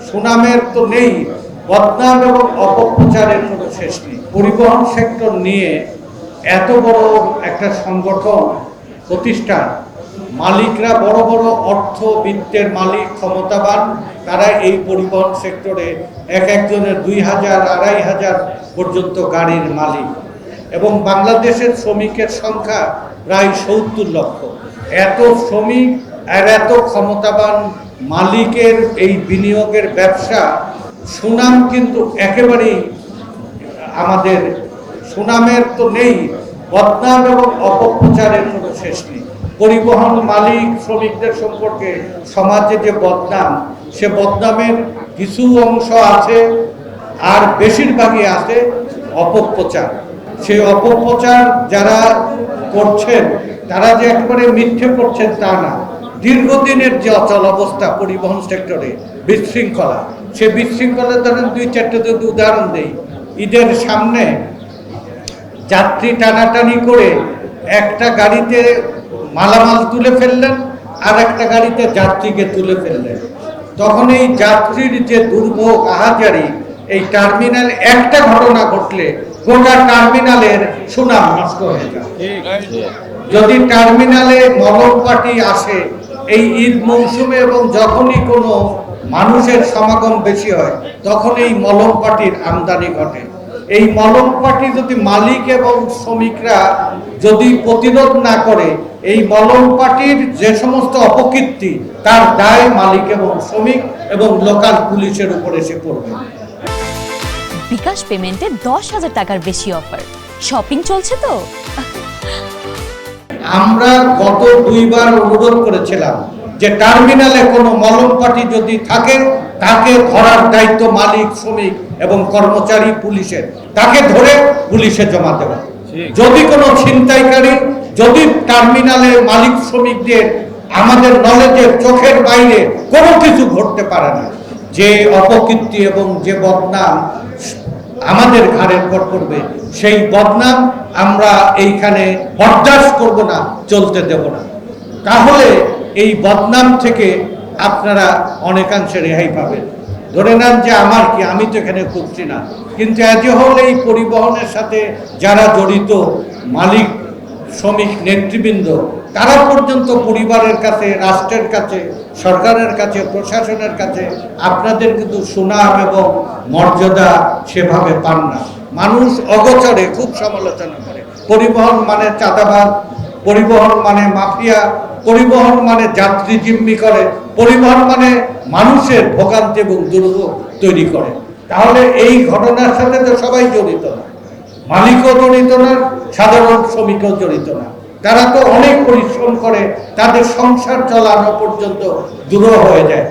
সুনামের তো নেই, বদনাম এবং অপপ্রচারের কোনো শেষ নেই। পরিবহন সেক্টর নিয়ে এত বড় একটা সংগঠন প্রতিষ্ঠান, মালিকরা বড় বড় অর্থবিত্তের মালিক, ক্ষমতাবান, তারা এই পরিবহন সেক্টরে একজনের 2000, 2500 পর্যন্ত গাড়ির মালিক, এবং বাংলাদেশের শ্রমিকের সংখ্যা প্রায় 70 লক্ষ। এত শ্রমিক আর এত ক্ষমতাবান মালিকের এই বিনিয়োগের ব্যবসা, সুনাম কিন্তু একেবারেই আমাদের সুনামের তো নেই, বদনাম এবং অপপ্রচারের কোনো শেষ নেই। পরিবহন মালিক শ্রমিকদের সম্পর্কে সমাজে যে বদনাম, সে বদনামের কিছু অংশ আছে, আর বেশিরভাগই আছে অপপ্রচার। সেই অপপ্রচার যারা করছেন, তারা যে একেবারে মিথ্যে করছেন তা না। দীর্ঘদিনের যে অচল অবস্থা পরিবহন সেক্টরে, বিশৃঙ্খলা, সে বিশৃঙ্খলার ধরেন 2-4টা যদি উদাহরণ দেই। ঈদের সামনে যাত্রী টানাটানি করে একটা গাড়িতে মালামাল তুলে ফেললেন, আর একটা গাড়িতে যাত্রীকে তুলে ফেললেন। তখন এই যাত্রীর যে দুর্ভোগ, আহাজারি, এই টার্মিনাল একটা ঘটনা ঘটলে গোটা টার্মিনালের সুনাম নষ্ট হয়ে যায়। যদি টার্মিনালে মলম পার্টি আসে এই ঈদ মৌসুমে, এবং যখনই কোনো মানুষের সমাগম বেশি হয়, তখন এই মলম পার্টির আমদানি ঘটে। এই মলম পার্টি যদি মালিক এবং শ্রমিকরা যদি প্রতিরোধ না করে, এই মলম পার্টির যে সমস্ত অপকীর্তি, তার দায় মালিক এবং শ্রমিক এবং লোকাল পুলিশের উপর এসে পড়বে। বিকাশ পেমেন্টে 10,000 টাকার বেশি অফার, শপিং চলছে তো। আমরা গত 2 বার অনুরোধ করেছিলাম যে টার্মিনালে কোনো মলম পার্টি যদি থাকে, তাকে ধরার দায়িত্ব মালিক, শ্রমিক এবং কর্মচারী পুলিশের, তাকে ধরে পুলিশে জমা দেওয়া। যদি কোনো ছিনতাইকারী, যদি টার্মিনালে মালিক শ্রমিকদের আমাদের নলেজের চোখের বাইরে কোনো কিছু ঘটতে পারে না, যে অপকীর্তি এবং যে বদনাম আমাদের ঘাড়ের পর পড়বে, সেই বদনাম আমরা এইখানে বরদাস্ত করব না, চলতে দেব না। তাহলে এই বদনাম থেকে আপনারা অনেকাংশে রেহাই পাবেন। ধরে নেন যে আমার কি, আমি তো এখানে করছি না, কিন্তু এজ এ হোল এই পরিবহনের সাথে যারা জড়িত, মালিক, শ্রমিক, নেতৃবৃন্দ, তারা পর্যন্ত পরিবারের কাছে, রাষ্ট্রের কাছে, সরকারের কাছে, প্রশাসনের কাছে আপনাদের কিন্তু সুনাম এবং মর্যাদা সেভাবে পান না। মানুষ অগোচরে খুব সমালোচনা করে। পরিবহন মানে চাঁদাবাজ, পরিবহন মানে মাফিয়া, পরিবহন মানে যাত্রী জিম্মি করে, পরিবহন মানে মানুষের ভোগান্তি এবং দুর্ভোগ তৈরি করে। তাহলে এই ঘটনার সাথে তো সবাই জড়িত না, মালিকও জড়িত না, সাধারণ শ্রমিকও জড়িত না। তারা তো অনেক পরিশ্রম করে, তাদের সংসার চালানো পর্যন্ত দূর হয়ে যায়।